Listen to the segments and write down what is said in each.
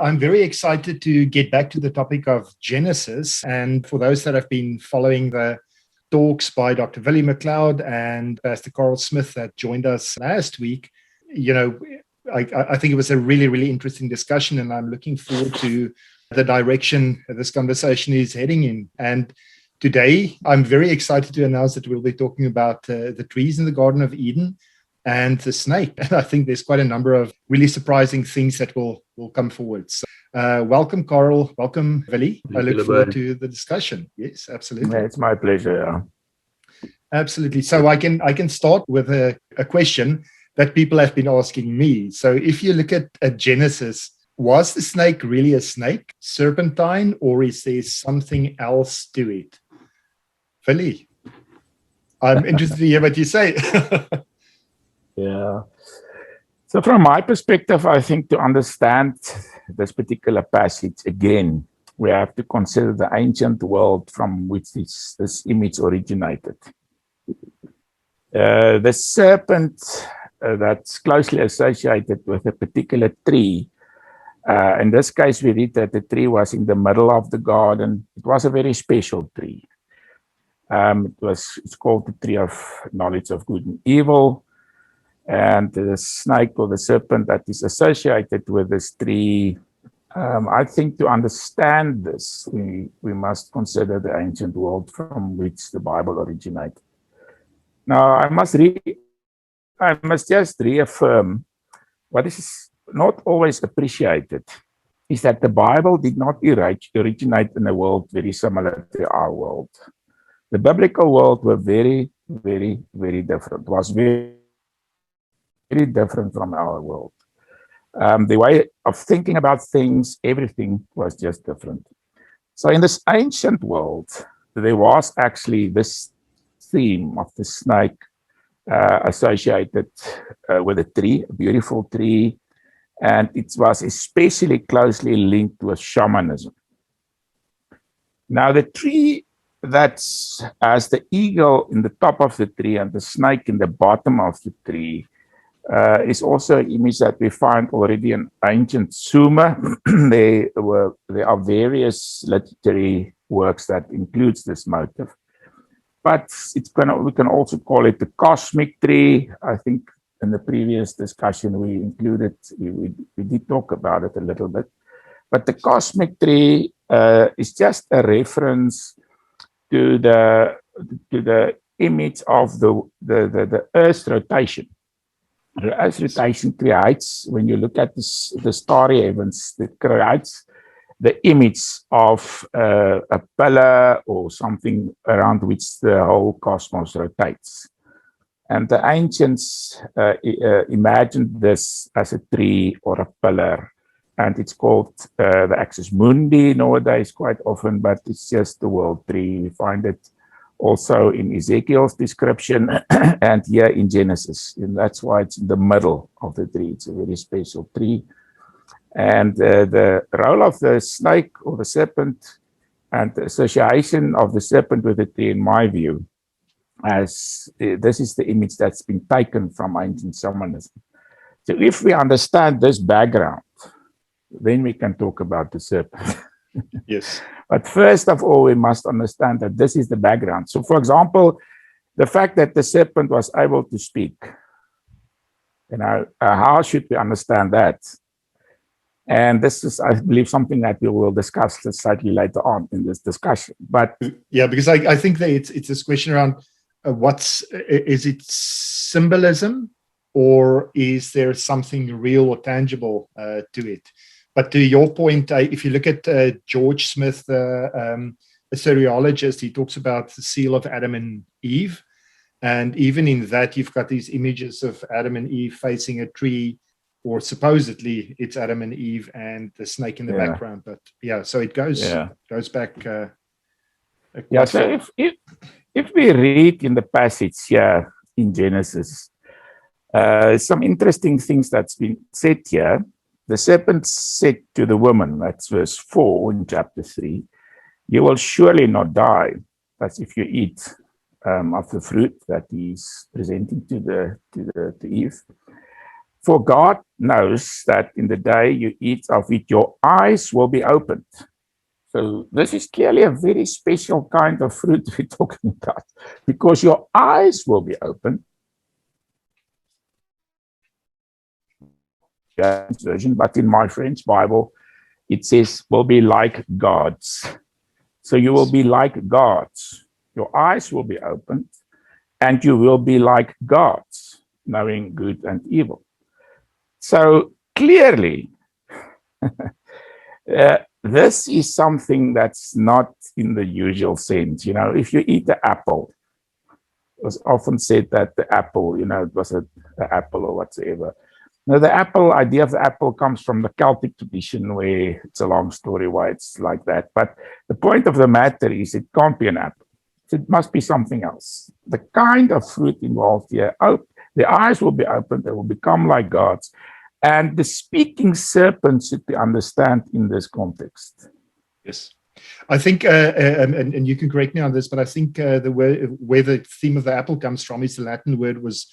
I'm very excited to get back to the topic of Genesis. And for those that have been following the talks by Dr. Willie McLeod and Pastor Carel Smith that joined us last week, I think it was a really, really interesting discussion, and I'm looking forward to the direction this conversation is heading in. And today, I'm very excited to announce that we'll be talking about the trees in the Garden of Eden and the snake. And I think there's quite a number of really surprising things that will come forward. So, welcome, Carel. Welcome, Willie. I look forward to the discussion. Yes, absolutely. Yeah, it's my pleasure. Yeah. Absolutely. So I can start with a question that people have been asking me. So if you look at Genesis, was the snake really a snake, serpentine, or is there something else to it? Willie, I'm interested to hear what you say. Yeah. So from my perspective, I think to understand this particular passage again, we have to consider the ancient world from which this image originated. The serpent that's closely associated with a particular tree. In this case, we read that the tree was in the middle of the garden. It was a very special tree. It's called the tree of knowledge of good and evil. And the snake or the serpent that is associated with this tree, I think to understand this, we must consider the ancient world from which the Bible originated. Now, I must just reaffirm what is not always appreciated is that the Bible did not originate in a world very similar to our world. The biblical world were very, very, very different. It was very, very different from our world. The way of thinking about things, everything was just different. So in this ancient world, there was actually this theme of the snake associated with a tree, a beautiful tree, and it was especially closely linked with shamanism. Now, the tree that has the eagle in the top of the tree and the snake in the bottom of the tree is also an image that we find already in ancient Sumer. There are various literary works that includes this motif. But we can also call it the cosmic tree. I think in the previous discussion we did talk about it a little bit. But the cosmic tree is just a reference to the image of the Earth's rotation. The Earth's rotation creates, when you look at the starry heavens, it creates the image of a pillar or something around which the whole cosmos rotates. And the ancients imagined this as a tree or a pillar. And it's called the axis mundi nowadays quite often, but it's just the world tree. We find it also in Ezekiel's description and here in Genesis. And that's why it's in the middle of the tree. It's a very special tree. And the role of the snake or the serpent and the association of the serpent with the tree, in my view, as this is the image that's been taken from ancient shamanism. So if we understand this background, then we can talk about the serpent. Yes. But first of all, we must understand that this is the background. So, for example, the fact that the serpent was able to speak, how should we understand that? And this is, I believe, something that we will discuss slightly later on in this discussion. But yeah, because I think that it's this question around is it symbolism, or is there something real or tangible to it? But to your point, if you look at George Smith, a Assyriologist, he talks about the seal of Adam and Eve. And even in that, you've got these images of Adam and Eve facing a tree, or supposedly it's Adam and Eve and the snake in the background. But yeah, so it goes back. So if we read in the passage here in Genesis, some interesting things that's been said here. The serpent said to the woman, that's verse 4 in chapter 3, you will surely not die. That's if you eat of the fruit that he's presenting to Eve. For God knows that in the day you eat of it, your eyes will be opened. So this is clearly a very special kind of fruit we're talking about, because your eyes will be opened. Version, but in my French Bible, it says will be like gods. So you will be like gods. Your eyes will be opened, and you will be like gods, knowing good and evil. So clearly, this is something that's not in the usual sense. You know, if you eat the apple, it was often said that the apple, you know, it was an apple or whatsoever. Now, the idea of the apple comes from the Celtic tradition, where it's a long story why it's like that. But the point of the matter is it can't be an apple. It must be something else. The kind of fruit involved here, the eyes will be opened, they will become like gods. And the speaking serpent should be understood in this context. Yes. I think, and you can correct me on this, but I think where the theme of the apple comes from is the Latin word was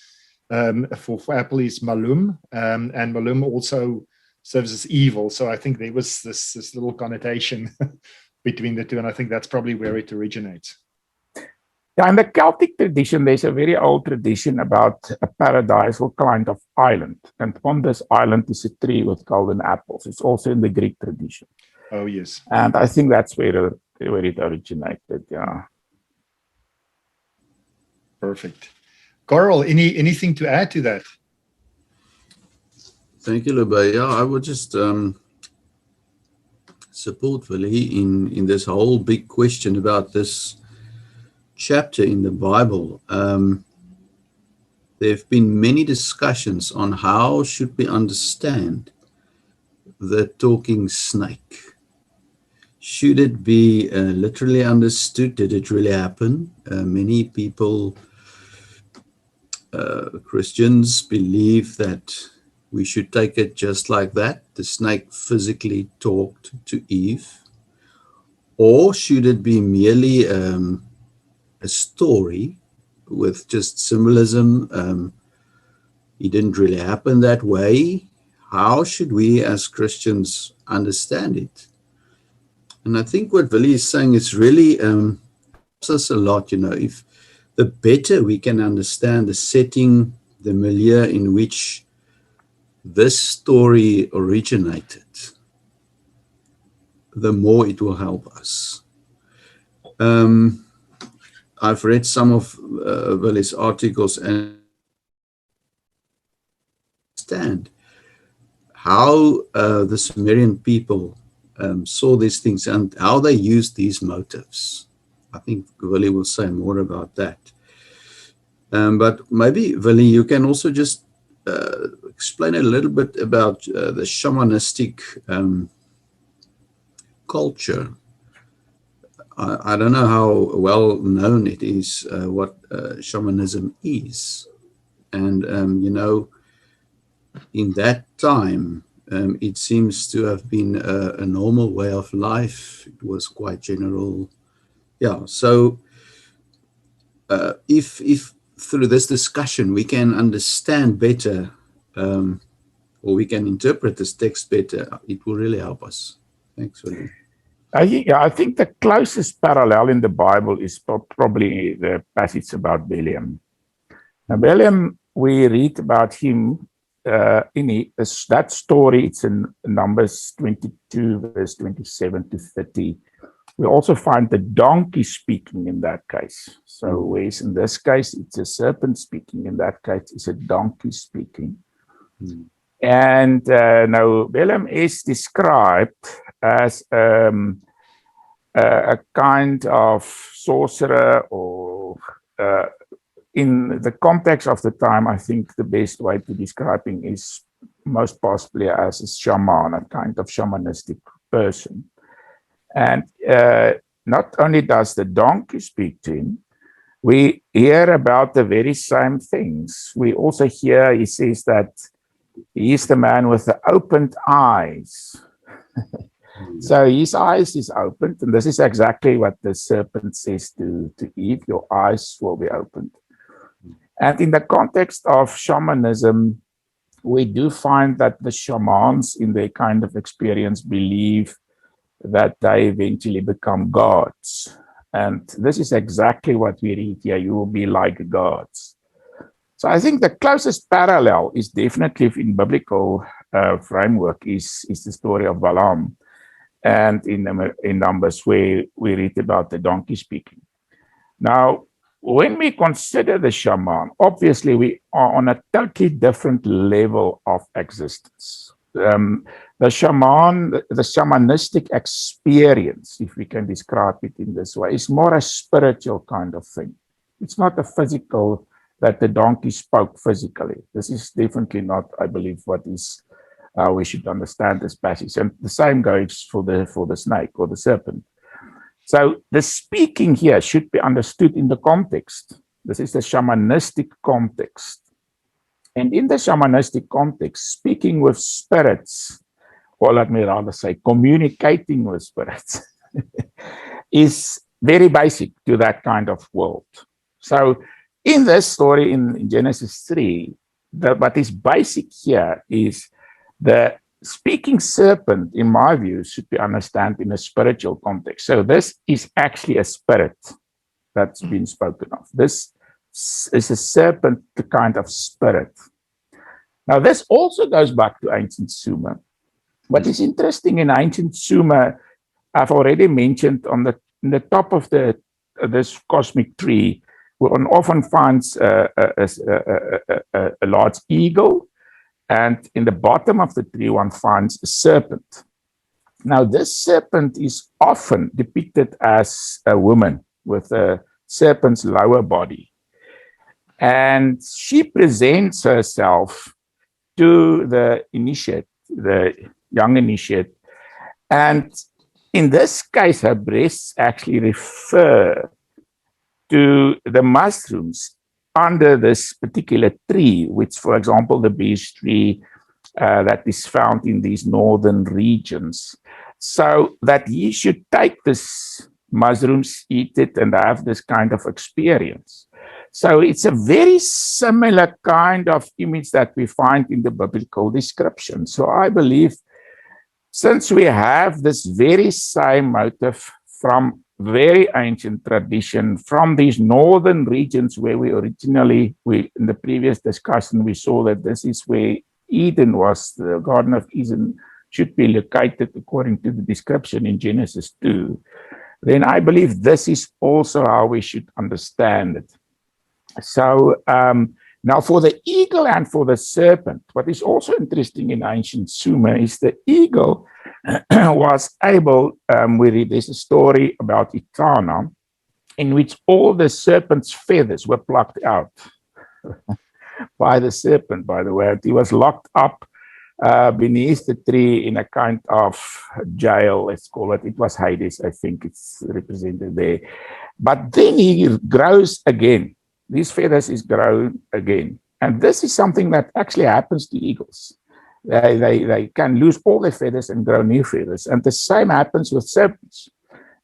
for apple is malum, and malum also serves as evil. So I think there was this little connotation between the two, and I think that's probably where it originates. Yeah, in the Celtic tradition, there's a very old tradition about a paradisal kind of island, and on this island is a tree with golden apples. It's also in the Greek tradition. Oh yes, and I think that's where it originated. Yeah. Perfect. Carel, anything to add to that? Thank you, Lube. Yeah, I would just support Willie in this whole big question about this chapter in the Bible. There have been many discussions on how should we understand the talking snake. Should it be literally understood? Did it really happen? Many people, Christians, believe that we should take it just like that. The snake physically talked to Eve. Or should it be merely a story with just symbolism? It didn't really happen that way. How should we as Christians understand it? And I think what Willie is saying is really helps us a lot. You know, if the better we can understand the setting, the milieu in which this story originated, the more it will help us. I've read some of Willie's articles and understand how the Sumerian people saw these things and how they used these motives. I think Willie will say more about that. But maybe, Willie, you can also just explain a little bit about the shamanistic culture. I don't know how well known it is what shamanism is. And, you know, in that time, it seems to have been a normal way of life. It was quite general. Yeah, so if through this discussion we can understand better or we can interpret this text better, it will really help us. Thanks, Willie. I think the closest parallel in the Bible is probably the passage about Balaam. Now, Balaam, we read about him that story. It's in Numbers 22, verse 27 to 30. We also find the donkey speaking in that case. So, whereas in this case, it's a serpent speaking, in that case, it's a donkey speaking. And now, Balaam is described as a kind of sorcerer, or in the context of the time, I think the best way to describe him is most possibly as a shaman, a kind of shamanistic person. And not only does the donkey speak to him, we hear about the very same things. We also hear, he says that he is the man with the opened eyes. So his eyes is opened, and this is exactly what the serpent says to Eve, your eyes will be opened. And in the context of shamanism, we do find that the shamans in their kind of experience believe that they eventually become gods. And this is exactly what we read here. You will be like gods. So I think the closest parallel is definitely in biblical framework is the story of Balaam, and in Numbers where we read about the donkey speaking. Now, when we consider the shaman, obviously we are on a totally different level of existence. The shamanistic experience, if we can describe it in this way, is more a spiritual kind of thing. It's not a physical, that the donkey spoke physically. This is definitely not, I believe, what is we should understand this passage. And the same goes for the snake or the serpent. So the speaking here should be understood in the context. This is the shamanistic context. And in the shamanistic context, speaking with spirits, or let me rather say, communicating with spirits, is very basic to that kind of world. So in this story in Genesis 3, what is basic here is the speaking serpent, in my view, should be understood in a spiritual context. So this is actually a spirit that's been spoken of. This is a serpent, the kind of spirit. Now, this also goes back to ancient Sumer. What is interesting in ancient Sumer, I've already mentioned in the top of this cosmic tree, one often finds a large eagle, and in the bottom of the tree, one finds a serpent. Now, this serpent is often depicted as a woman with a serpent's lower body. And she presents herself to the initiate, the young initiate. And in this case, her breasts actually refer to the mushrooms under this particular tree, which, for example, the beech tree that is found in these northern regions. So that he should take this mushrooms, eat it, and have this kind of experience. So it's a very similar kind of image that we find in the biblical description. So I believe, since we have this very same motive from very ancient tradition, from these northern regions where in the previous discussion, we saw that this is where Eden was, the Garden of Eden should be located according to the description in Genesis 2, then I believe this is also how we should understand it. So now for the eagle and for the serpent, what is also interesting in ancient Sumer is the eagle was able, we read, there's a story about Itana, in which all the serpent's feathers were plucked out by the serpent, by the way. He was locked up beneath the tree in a kind of jail, let's call it. It was Hades, I think it's represented there. But then he grows again. These feathers is grown again. And this is something that actually happens to eagles. They can lose all their feathers and grow new feathers. And the same happens with serpents.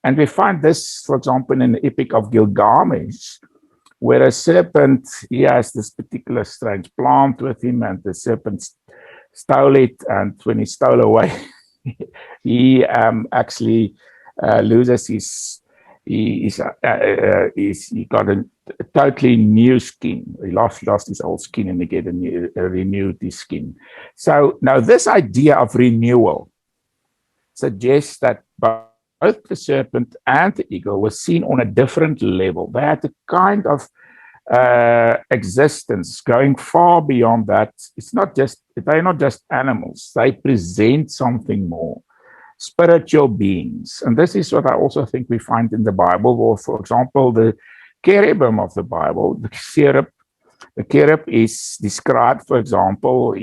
And we find this, for example, in the Epic of Gilgamesh, where a serpent, he has this particular strange plant with him, and the serpent stole it. And when he stole away, he actually loses he got a totally new skin. He lost his old skin and he get renewed his skin. So now this idea of renewal suggests that both the serpent and the eagle were seen on a different level. They had a kind of existence going far beyond that. They're not just animals. They present something more. Spiritual beings. And this is what I also think we find in the Bible, or for example, the cherubim of the Bible, the cherub is described, for example,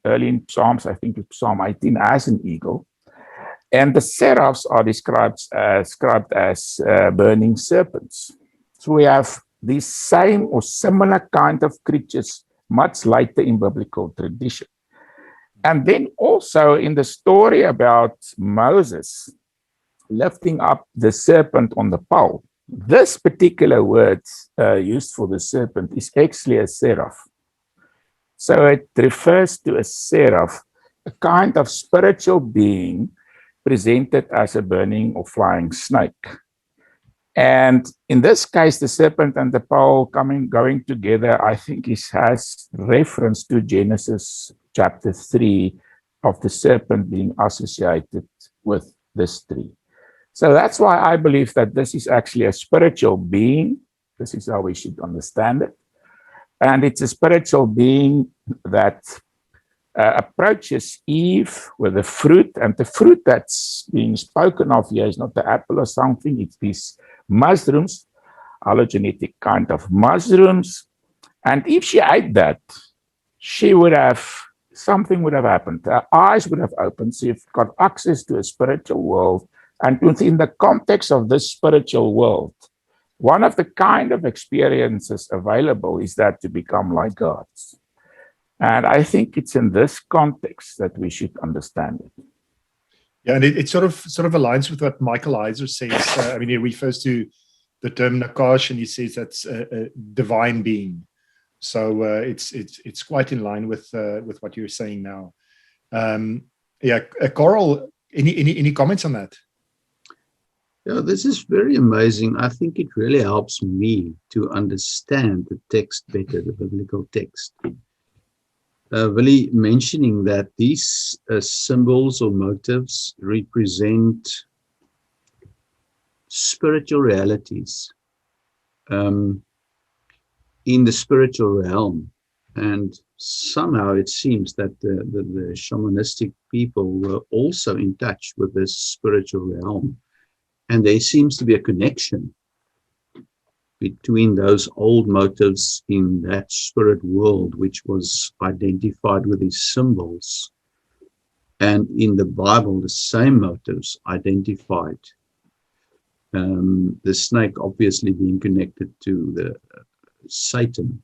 early in Psalms, I think it's Psalm 18, as an eagle. And the seraphs are described as burning serpents. So we have these same or similar kind of creatures much later in biblical tradition. And then also in the story about Moses lifting up the serpent on the pole, this particular word used for the serpent is actually a seraph. So it refers to a seraph, a kind of spiritual being presented as a burning or flying snake. And in this case, the serpent and the pole going together, I think has reference to Genesis chapter 3 of the serpent being associated with this tree. So that's why I believe that this is actually a spiritual being. This is how we should understand it. And it's a spiritual being that approaches Eve with a fruit, and the fruit that's being spoken of here is not the apple or something, it's these mushrooms, allogenetic kind of mushrooms. And if she ate that, something would have happened. Her eyes would have opened, so you've got access to a spiritual world. And within the context of this spiritual world, one of the kind of experiences available is that to become like gods. And I think it's in this context that we should understand it. Yeah, and it sort of aligns with what Michael Heiser says. He refers to the term Nakash, and he says that's a divine being. So it's quite in line with what you're saying now. Carel, any comments on that? Yeah, this is very amazing. I think it really helps me to understand the text better, the biblical text. Willie mentioning that these symbols or motives represent spiritual realities in the spiritual realm. And somehow it seems that the shamanistic people were also in touch with this spiritual realm. And there seems to be a connection between those old motives in that spirit world, which was identified with these symbols, and in the Bible, the same motives identified. The snake obviously being connected to the Satan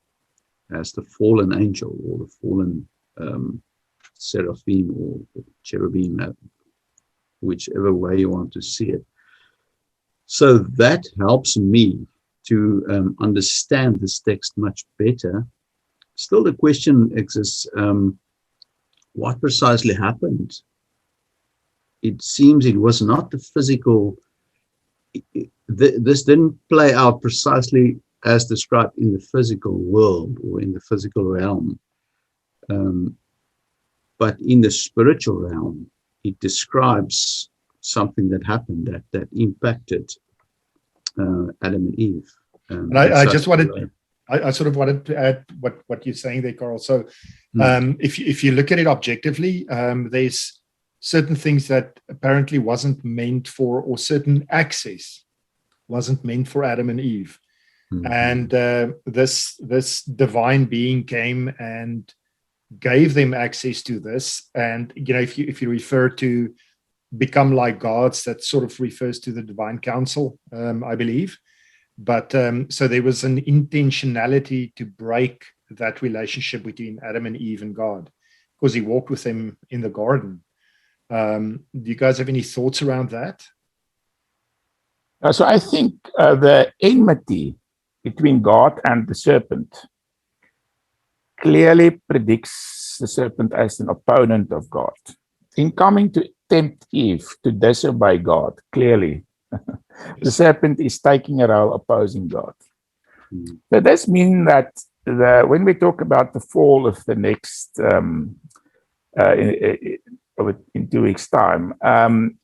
as the fallen angel or the fallen seraphim or cherubim, whichever way you want to see it. So that helps me to understand this text much better. Still, the question exists, what precisely happened? It seems it was not the physical, this didn't play out precisely as described in the physical world or in the physical realm. But in the spiritual realm, it describes something that happened that impacted Adam and Eve. And I just wanted, I sort of wanted to add what you're saying there, Carel. So if you look at it objectively, there's certain things that apparently wasn't meant for, or certain access wasn't meant for Adam and Eve. And this divine being came and gave them access to this. And if you refer to become like gods, that sort of refers to the divine council, I believe. But so there was an intentionality to break that relationship between Adam and Eve and God, because he walked with them in the garden. Do you guys have any thoughts around that? So I think the enmity between God and the serpent clearly predicts the serpent as an opponent of God. In coming to tempt Eve to disobey God, clearly, the serpent is taking a role opposing God. So this means that when we talk about the fall of the next, in 2 weeks' time,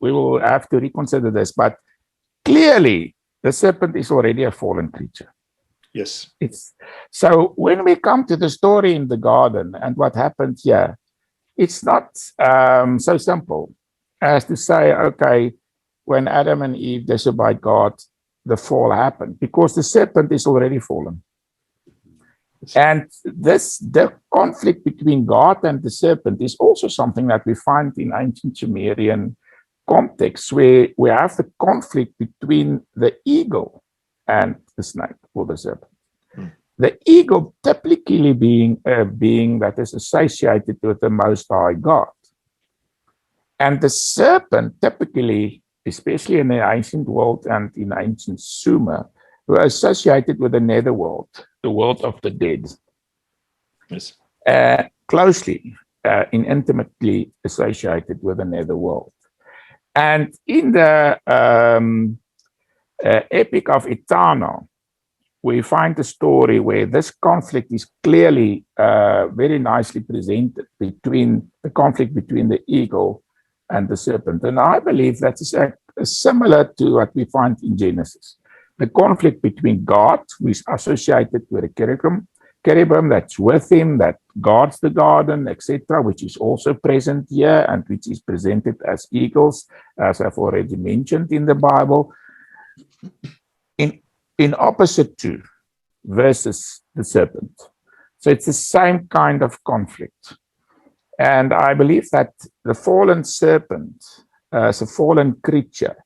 we will have to reconsider this. But clearly, the serpent is already a fallen creature. Yes. So when we come to the story in the garden and what happened here, it's not so simple as to say, okay, when Adam and Eve disobeyed God, the fall happened, because the serpent is already fallen. And the conflict between God and the serpent is also something that we find in ancient Sumerian context, where we have the conflict between the eagle and the snake or the serpent. The eagle typically being a being that is associated with the Most High God. And the serpent typically, especially in the ancient world and in ancient Sumer, were associated with the netherworld, the world of the dead. Yes. closely and intimately associated with the netherworld. And in the Epic of Eternal, we find a story where this conflict is clearly very nicely presented, between the conflict between the eagle and the serpent. And I believe that is similar to what we find in Genesis. The conflict between God, who is associated with a cherubim that's with him, that guards the garden, etc., which is also present here and which is presented as eagles, as I've already mentioned in the Bible, in opposite to versus the serpent. So it's the same kind of conflict. And I believe that the fallen serpent, as a fallen creature,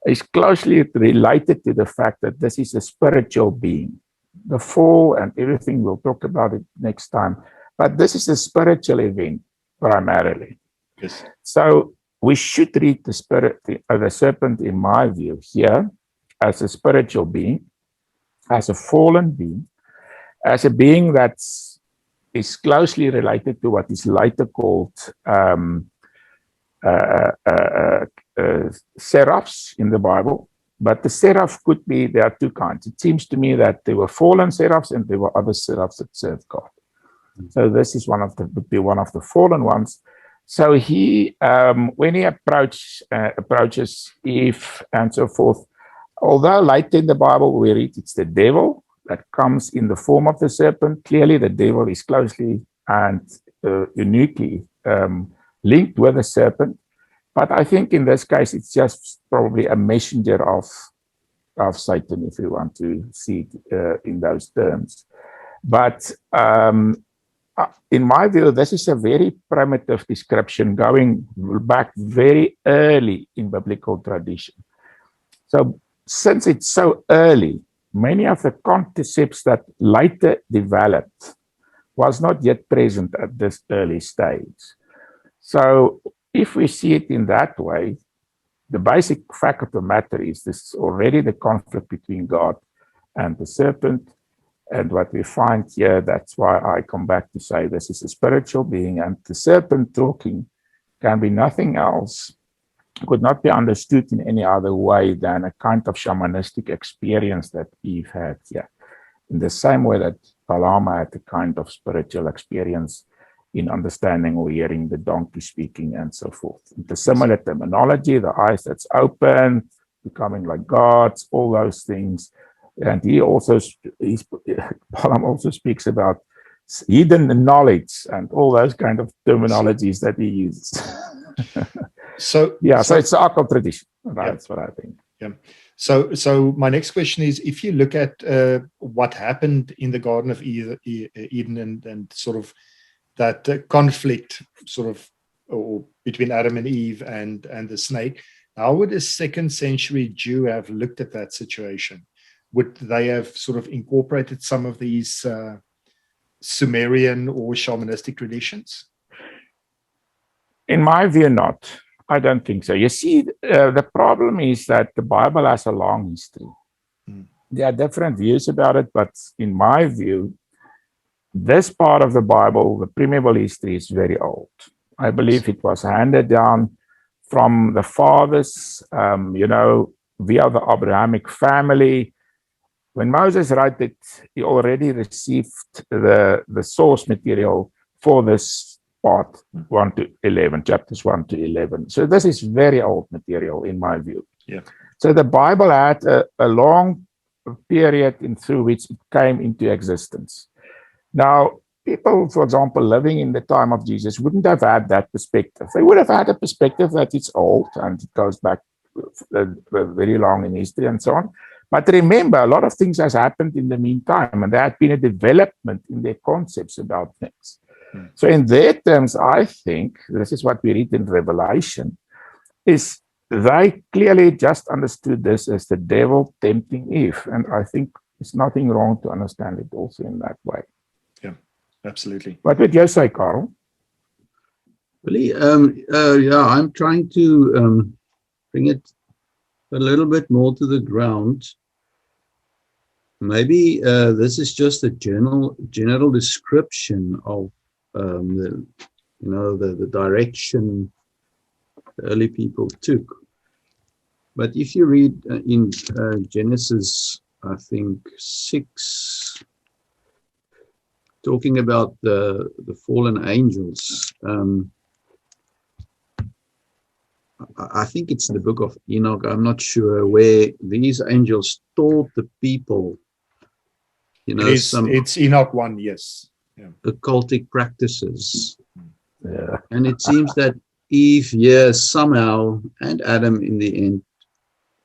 is closely related to the fact that this is a spiritual being. The fall and everything, we'll talk about it next time. But this is a spiritual event primarily. Yes. So we should read the serpent, in my view, here as a spiritual being, as a fallen being, as a being that is closely related to what is later called seraphs in the Bible. But the seraph could be, there are two kinds. It seems to me that there were fallen seraphs and there were other seraphs that served God. So this is would be one of the fallen ones. So he, when he approaches Eve and so forth, although later in the Bible we read it's the devil that comes in the form of the serpent, clearly the devil is closely and uniquely linked with the serpent. But I think in this case, it's just probably a messenger of Satan, if you want to see it in those terms. But in my view, this is a very primitive description going back very early in biblical tradition. So since it's so early, many of the concepts that later developed was not yet present at this early stage. So if we see it in that way, the basic fact of the matter is this is already the conflict between God and the serpent. And what we find here, that's why I come back to say this is a spiritual being, and the serpent talking can be nothing else, could not be understood in any other way than a kind of shamanistic experience that Eve had here. In the same way that Balaam had a kind of spiritual experience in understanding or hearing the donkey speaking and so forth. The similar terminology, the eyes that's open, becoming like gods, all those things. And Balaam also speaks about hidden knowledge and all those kind of terminologies that he uses. So it's the occult tradition. That's what I think. Yeah. So my next question is, if you look at what happened in the Garden of Eden and sort of that conflict or between Adam and Eve and the snake, how would a 2nd century Jew have looked at that situation? Would they have sort of incorporated some of these Sumerian or shamanistic traditions? In my view, not. I don't think so. You see, the problem is that the Bible has a long history. There are different views about it, but in my view, this part of the Bible, the primeval history, is very old. I believe it was handed down from the fathers, via the Abrahamic family. When Moses wrote it, he already received the source material for this part 1 to 11, chapters 1 to 11. So this is very old material in my view. Yeah. So the Bible had a long period through which it came into existence. Now, people, for example, living in the time of Jesus wouldn't have had that perspective. They would have had a perspective that it's old and it goes back very long in history and so on. But remember, a lot of things has happened in the meantime, and there had been a development in their concepts about things. So in their terms, I think, this is what we read in Revelation, is they clearly just understood this as the devil tempting Eve. And I think there's nothing wrong to understand it also in that way. Yeah, absolutely. What would you say, Carel? Willie, I'm trying to bring it a little bit more to the ground. Maybe this is just a general description of the direction the early people took. But if you read in Genesis, I think 6, talking about the fallen angels, I think it's the book of Enoch, I'm not sure, where these angels taught the people, it's Enoch 1, yes. Yeah. Occultic practices. Yeah. And it seems that Eve, yes, somehow, and Adam in the end,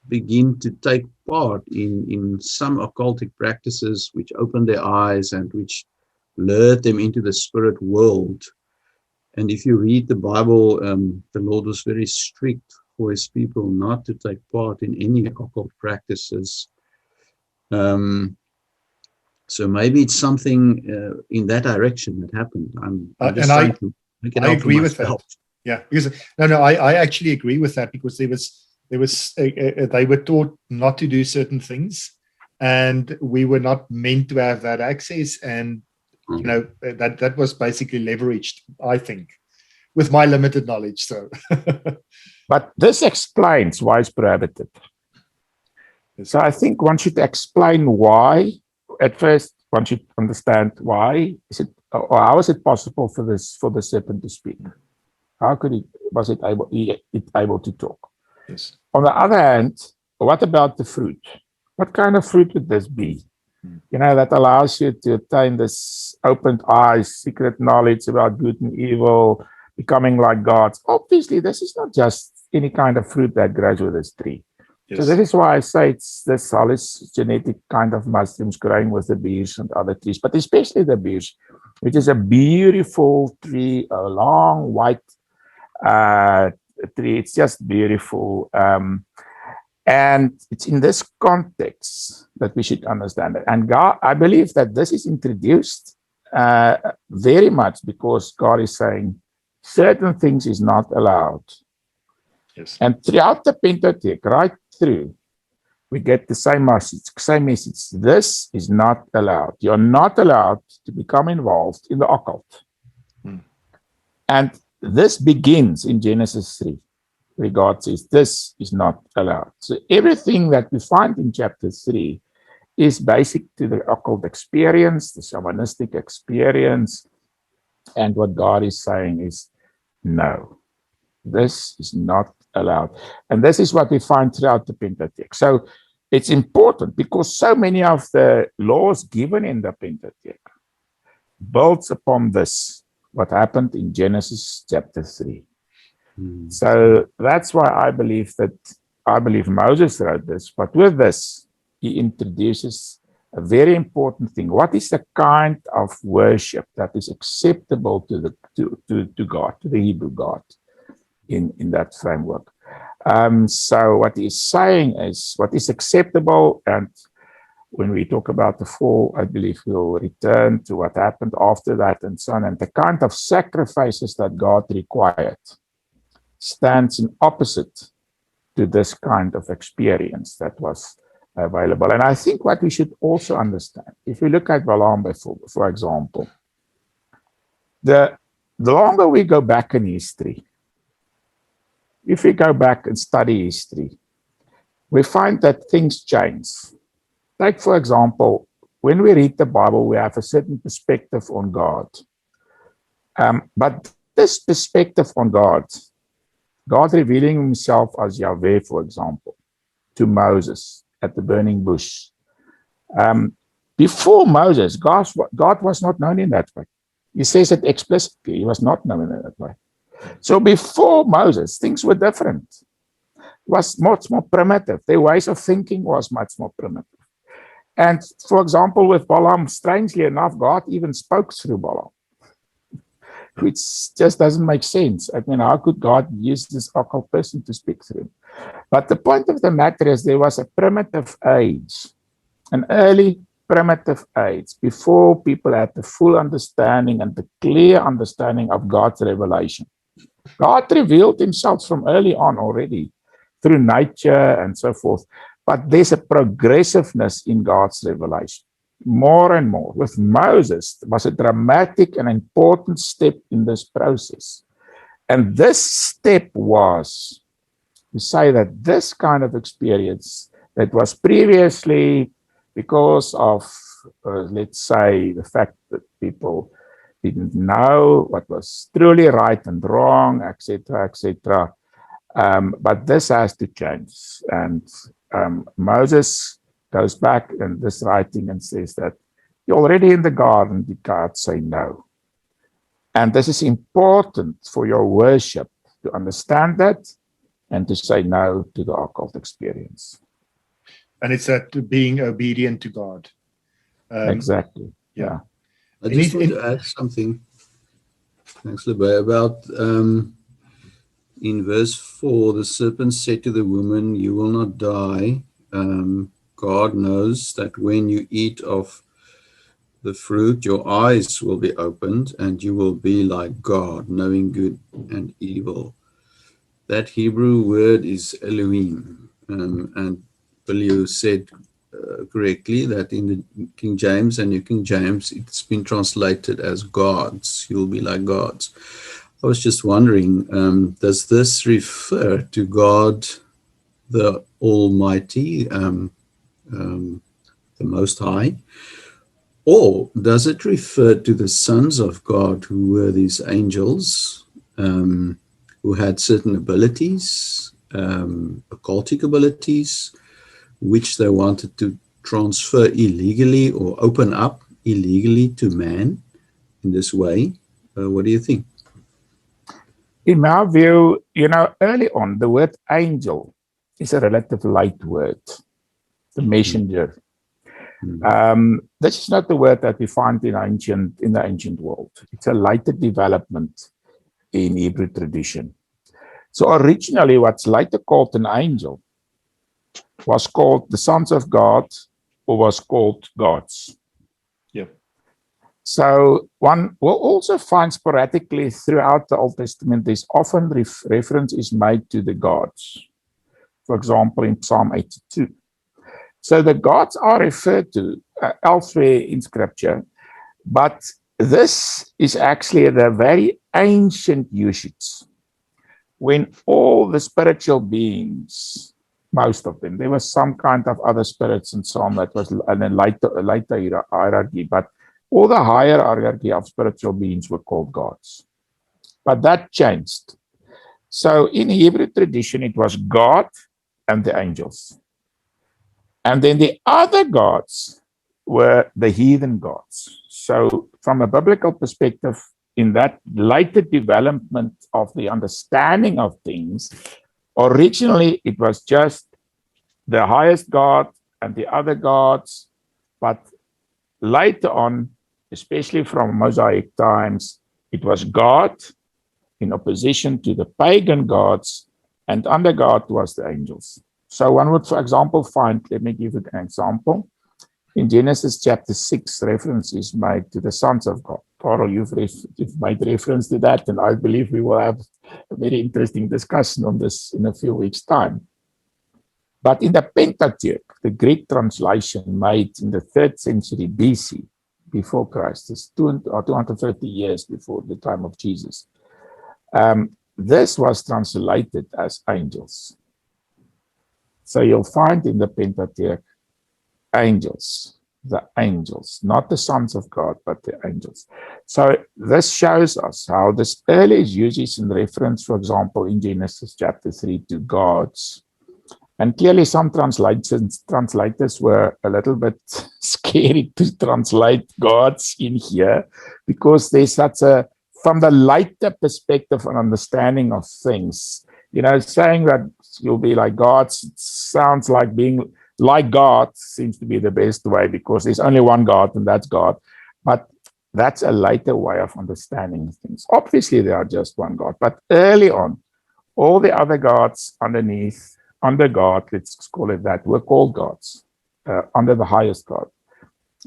begin to take part in some occultic practices which opened their eyes and which lured them into the spirit world. And if you read the Bible, the Lord was very strict for his people not to take part in any occult practices. So maybe it's something in that direction that happened. I'm just trying to make it I out agree for with myself. that. Yeah, because I actually agree with that, because they were taught not to do certain things, and we were not meant to have that access, and that was basically leveraged, I think, with my limited knowledge. So, But this explains why it's prohibited. So I think one should explain why. At first, one should understand why is it, or how is it possible for the serpent to speak? How was it able to talk? yes. On the other hand, what about the fruit? What kind of fruit would this be? That allows you to attain this opened eyes, secret knowledge about good and evil, becoming like gods. Obviously, this is not just any kind of fruit that grows with this tree. Yes. So this is why I say it's this hallucinogenic kind of mushrooms growing with the beers and other trees, but especially the beers, which is a beautiful tree, a long white tree. It's just beautiful. And it's in this context that we should understand it. And God, I believe that this is introduced very much because God is saying certain things is not allowed. Yes. And throughout the Pentateuch, right through, we get the same message. This is not allowed. You're not allowed to become involved in the occult. And this begins in Genesis 3, where God says this is not allowed. So everything that we find in chapter 3 is basic to the occult experience, the shamanistic experience. And what God is saying is, no, this is not allowed. And this is what we find throughout the Pentateuch. So it's important because so many of the laws given in the Pentateuch builds upon this, what happened in Genesis chapter 3. So that's why I believe Moses wrote this, but with this, he introduces a very important thing. What is the kind of worship that is acceptable to God, to the Hebrew God in that framework? So what he's saying is what is acceptable, and when we talk about the fall, I believe we'll return to what happened after that and so on, and the kind of sacrifices that God required stands in opposite to this kind of experience that was available. And I think what we should also understand, if we look at Balaam, for example, the longer we go back in history, if we go back and study history, we find that things change. Like, for example, when we read the Bible, we have a certain perspective on God. But this perspective on God revealing himself as Yahweh, for example, to Moses at the burning bush. Before Moses, God was not known in that way. He says it explicitly. He was not known in that way. So before Moses, things were different. It was much more primitive. Their ways of thinking was much more primitive. And for example, with Balaam, strangely enough, God even spoke through Balaam, which just doesn't make sense. I mean, how could God use this occult person to speak through him? But the point of the matter is there was a primitive age, an early primitive age, before people had the full understanding and the clear understanding of God's revelation. God revealed himself from early on already through nature and so forth. But there's a progressiveness in God's revelation. more and more. With Moses, it was a dramatic and important step in this process. And this step was to say that this kind of experience that was previously, because of, let's say, the fact that people didn't know what was truly right and wrong, etc., etc. But this has to change. And Moses goes back in this writing and says that you're already in the garden, you can't say no. And this is important for your worship, to understand that and to say no to the occult experience. And it's that being obedient to God. Exactly. Yeah. I just want to add something, thanks, Lebay, about in verse 4, the serpent said to the woman, "You will not die." God knows that when you eat of the fruit, your eyes will be opened and you will be like God, knowing good and evil. That Hebrew word is Elohim. And Willie said correctly that in the King James and New King James, it's been translated as gods. You'll be like gods. I was just wondering, does this refer to God, the Almighty, the Most High? Or does it refer to the sons of God, who were these angels, who had certain abilities, occultic abilities, which they wanted to transfer illegally or open up illegally to man in this way? What do you think? In my view, early on, the word angel is a relative light word, the messenger. This is not the word that we find in the ancient world. It's a later development in Hebrew tradition. So originally, what's later called an angel was called the sons of God, or was called gods. Yep. So one will also find sporadically throughout the Old Testament, there's often reference is made to the gods. For example, in Psalm 82. So the gods are referred to elsewhere in Scripture, but this is actually the very ancient usage. When all the spiritual beings, most of them, there was some kind of other spirits and so on that was in a later hierarchy, but all the higher hierarchy of spiritual beings were called gods. But that changed. So in Hebrew tradition, it was God and the angels. And then the other gods were the heathen gods. So from a biblical perspective, in that later development of the understanding of things, originally it was just the highest God and the other gods, but later on, especially from Mosaic times, it was God in opposition to the pagan gods, and under God was the angels. So one would, for example, find, let me give you an example. In Genesis chapter 6, reference is made to the sons of God. Carel, you've made reference to that, and I believe we will have a very interesting discussion on this in a few weeks' time. But in the Pentateuch, the Greek translation made in the 3rd century BC, before Christ, is 230 years before the time of Jesus, this was translated as angels. So you'll find in the Pentateuch angels, the angels, not the sons of God, but the angels. So this shows us how this early uses in reference, for example, in Genesis chapter 3 to gods. And clearly some translators were a little bit scary to translate gods in here, because there's such a, from the later perspective and understanding of things, saying that you'll be like gods sounds like being like God seems to be the best way, because there's only one God and that's God. But that's a later way of understanding things. Obviously, there are just one God, but early on, all the other gods under God, let's call it that, were called gods, under the highest God.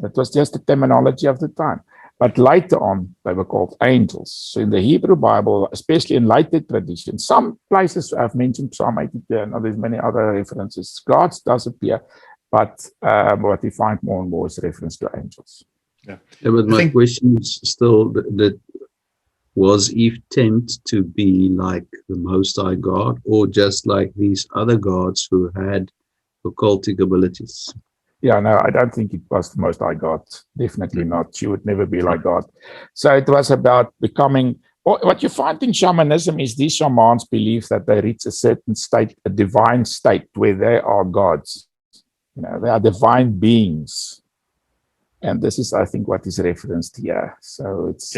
It was just the terminology of the time. But later on, they were called angels. So in the Hebrew Bible, especially in later tradition, some places I've mentioned Psalm 82, and there's many other references, gods does appear. But what we find more and more is reference to angels. Yeah, but my question is still that was Eve tempted to be like the Most High God, or just like these other gods who had occultic abilities? Yeah, no, I don't think it was the Most High God. Definitely not. She would never be like God. So it was about becoming. What you find in shamanism is these shamans believe that they reach a certain state, a divine state, where they are gods. You know, they are divine beings. And this is, I think, what is referenced here. So it's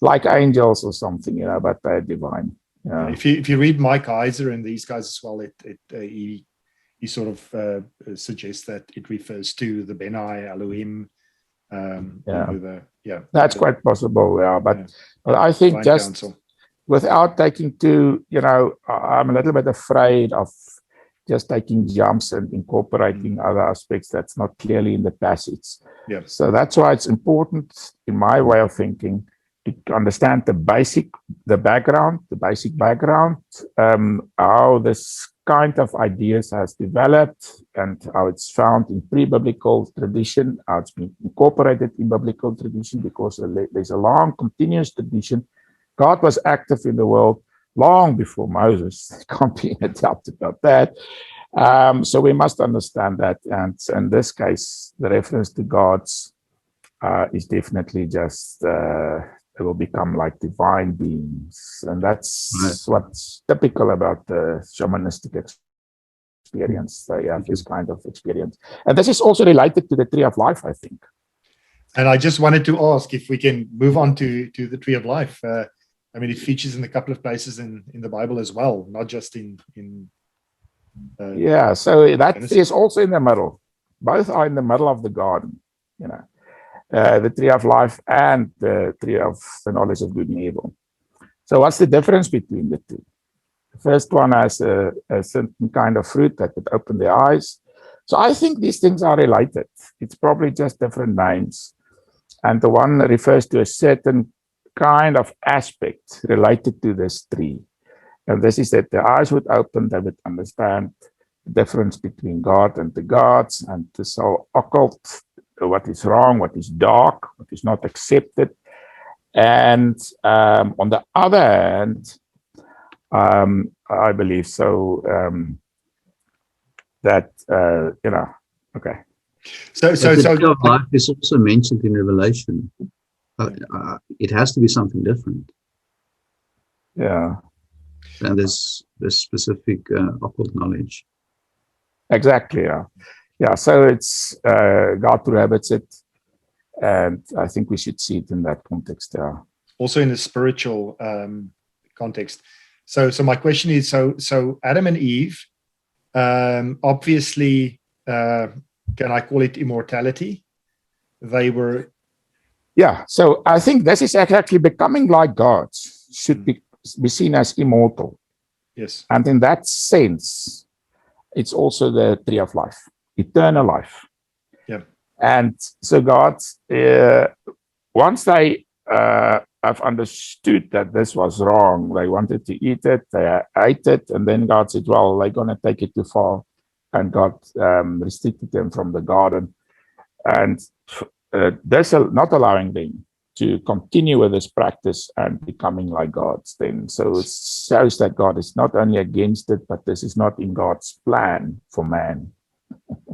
like angels or something, you know, but they're divine. Yeah. If you read Mike Heiser and these guys as well, he sort of suggests that it refers to the Benai Elohim. That's quite possible. Yeah, but I think just counsel. Without taking too, you know, I'm a little bit afraid of just taking jumps and incorporating other aspects that's not clearly in the passage. Yeah. So that's why it's important, in my way of thinking, to understand the basic background, how this kind of ideas has developed and how it's found in pre-biblical tradition, how it's been incorporated in biblical tradition, because there's a long continuous tradition. God was active in the world long before Moses. There can't be any doubt about that. So we must understand that. And in this case, the reference to gods is definitely just, they will become like divine beings. And that's what's typical about the shamanistic experience. They have this kind of experience. And this is also related to the tree of life, I think. And I just wanted to ask if we can move on to the tree of life. I mean, it features in a couple of places in the Bible as well, not just in so that is also in the middle. Both are in the middle of the garden, you know, the tree of life and the tree of the knowledge of good and evil. So what's the difference between the two? The first one has a certain kind of fruit that would open their eyes. So I think these things are related. It's probably just different names. And the one refers to a certain kind of aspect related to this tree. And this is that the eyes would open, they would understand the difference between God and the gods, and this whole occult, what is wrong, what is dark, what is not accepted. And on the other hand, I believe so, that, you know, okay. So the tree of life is also mentioned in Revelation. It has to be something different. Yeah. And there's specific occult knowledge. Exactly, yeah. So it's God prohibits it, and I think we should see it in that context. Yeah. Also in the spiritual context. So my question is: so Adam and Eve, obviously, can I call it immortality? They were. Yeah. So I think this is actually becoming like gods should be seen as immortal. Yes. And in that sense, it's also the tree of life, eternal life. Yeah. And so God, once they have understood that this was wrong, they wanted to eat it, they ate it, and then God said, well, they're going to take it too far. And God restricted them from the garden. And this not allowing them to continue with this practice and becoming like gods then. So it shows that God is not only against it, but this is not in God's plan for man.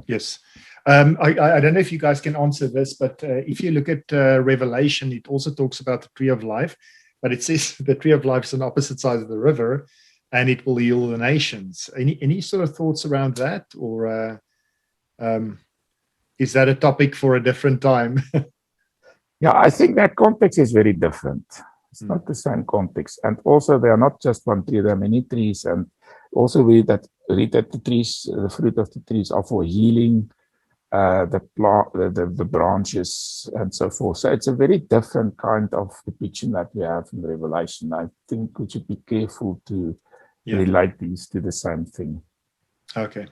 Yes. I don't know if you guys can answer this, but if you look at Revelation, it also talks about the tree of life, but it says the tree of life is on opposite side of the river and it will heal the nations. Any sort of thoughts around that? Or is that a topic for a different time? Yeah, I think that context is very different. It's not the same context. And also, there are not just one tree, there are many trees. And also, read that the trees, the fruit of the trees are for healing, the branches, and so forth. So it's a very different kind of depiction that we have in Revelation. I think we should be careful to relate these to the same thing. Okay.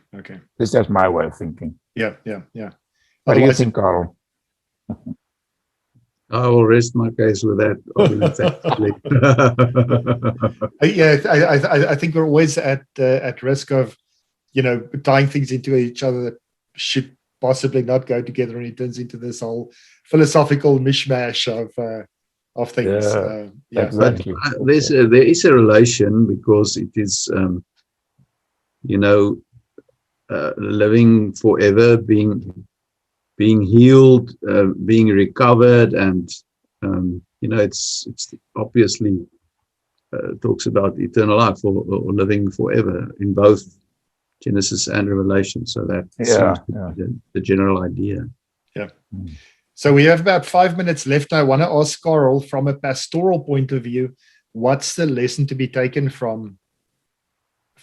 This is just my way of thinking. Yeah. What do you think, Carel? I will rest my case with that. I think we're always at risk of, tying things into each other that should possibly not go together, and it turns into this whole philosophical mishmash of things. Yeah, exactly. But there is a relation, because it is, living forever, being healed, being recovered, and it's obviously talks about eternal life, or living forever in both Genesis and Revelation. So that seems to be the general idea. Yeah. So we have about 5 minutes left. I want to ask Carel, from a pastoral point of view, what's the lesson to be taken from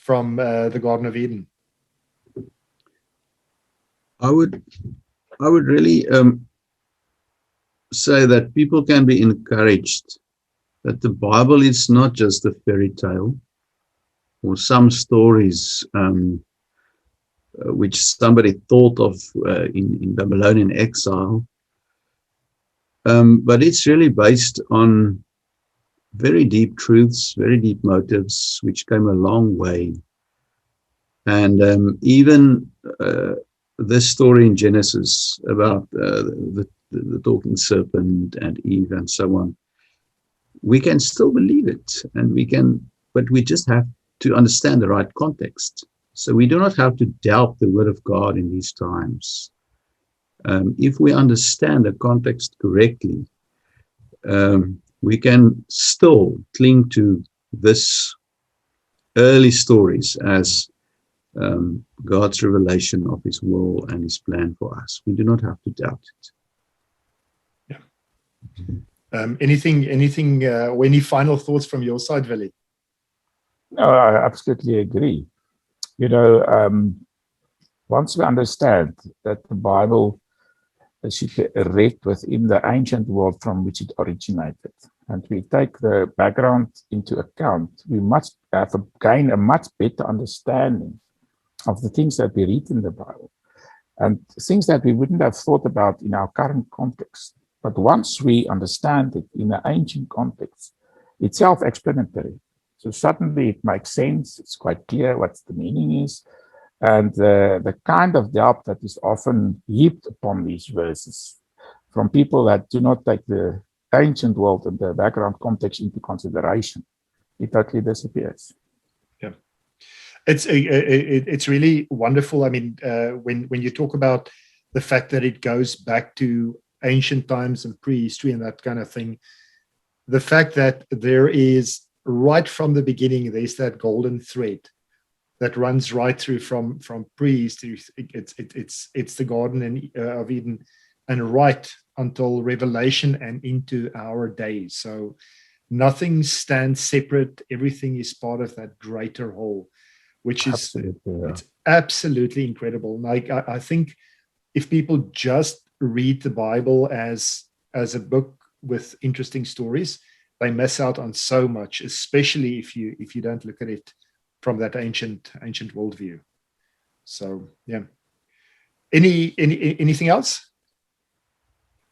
the Garden of Eden? I would really say that people can be encouraged that the Bible is not just a fairy tale or some stories which somebody thought of in Babylonian exile, but it's really based on very deep truths, very deep motives, which came a long way. And even this story in Genesis about the talking serpent and Eve and so on, we can still believe it, but we just have to understand the right context. So we do not have to doubt the word of God in these times. If we understand the context correctly, we can still cling to this early stories as God's revelation of his will and his plan for us. We do not have to doubt it. Yeah. Anything or any final thoughts from your side, Willie? No, I absolutely agree. Once we understand that the Bible should be read within the ancient world from which it originated, and we take the background into account, we must gain a much better understanding of the things that we read in the Bible, and things that we wouldn't have thought about in our current context. But once we understand it in an ancient context, it's self-explanatory. So suddenly it makes sense. It's quite clear what the meaning is. And the kind of doubt that is often heaped upon these verses from people that do not take the ancient world and the background context into consideration, it totally disappears. Yeah, it's really wonderful. I mean, when you talk about the fact that it goes back to ancient times and prehistory and that kind of thing, the fact that there is, right from the beginning, there's that golden thread that runs right through from prehistory. It's the Garden of Eden, and right until Revelation and into our days. So nothing stands separate. Everything is part of that greater whole, which is it's absolutely incredible. Like I think if people just read the Bible as a book with interesting stories, they miss out on so much, especially if you don't look at it from that ancient worldview. So yeah. Anything else?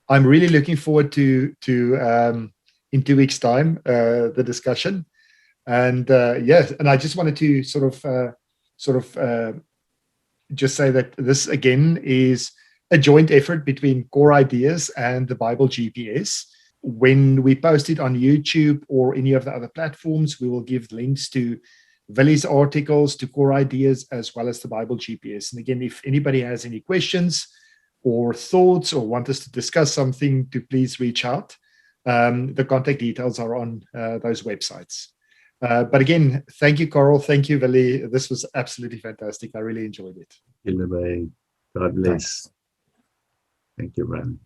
I'm really looking forward to in 2 weeks' time the discussion, and yes, and I just wanted to sort of just say that this again is a joint effort between Core Ideas and the Bible GPS. When we post it on YouTube or any of the other platforms, we will give links to Willie's articles, to Core Ideas, as well as the Bible GPS. And again, if anybody has any questions or thoughts or want us to discuss something, to please reach out. The contact details are on those websites. But again, thank you, Carel. Thank you, Willie. This was absolutely fantastic. I really enjoyed it. God bless. Thank you, Brandon.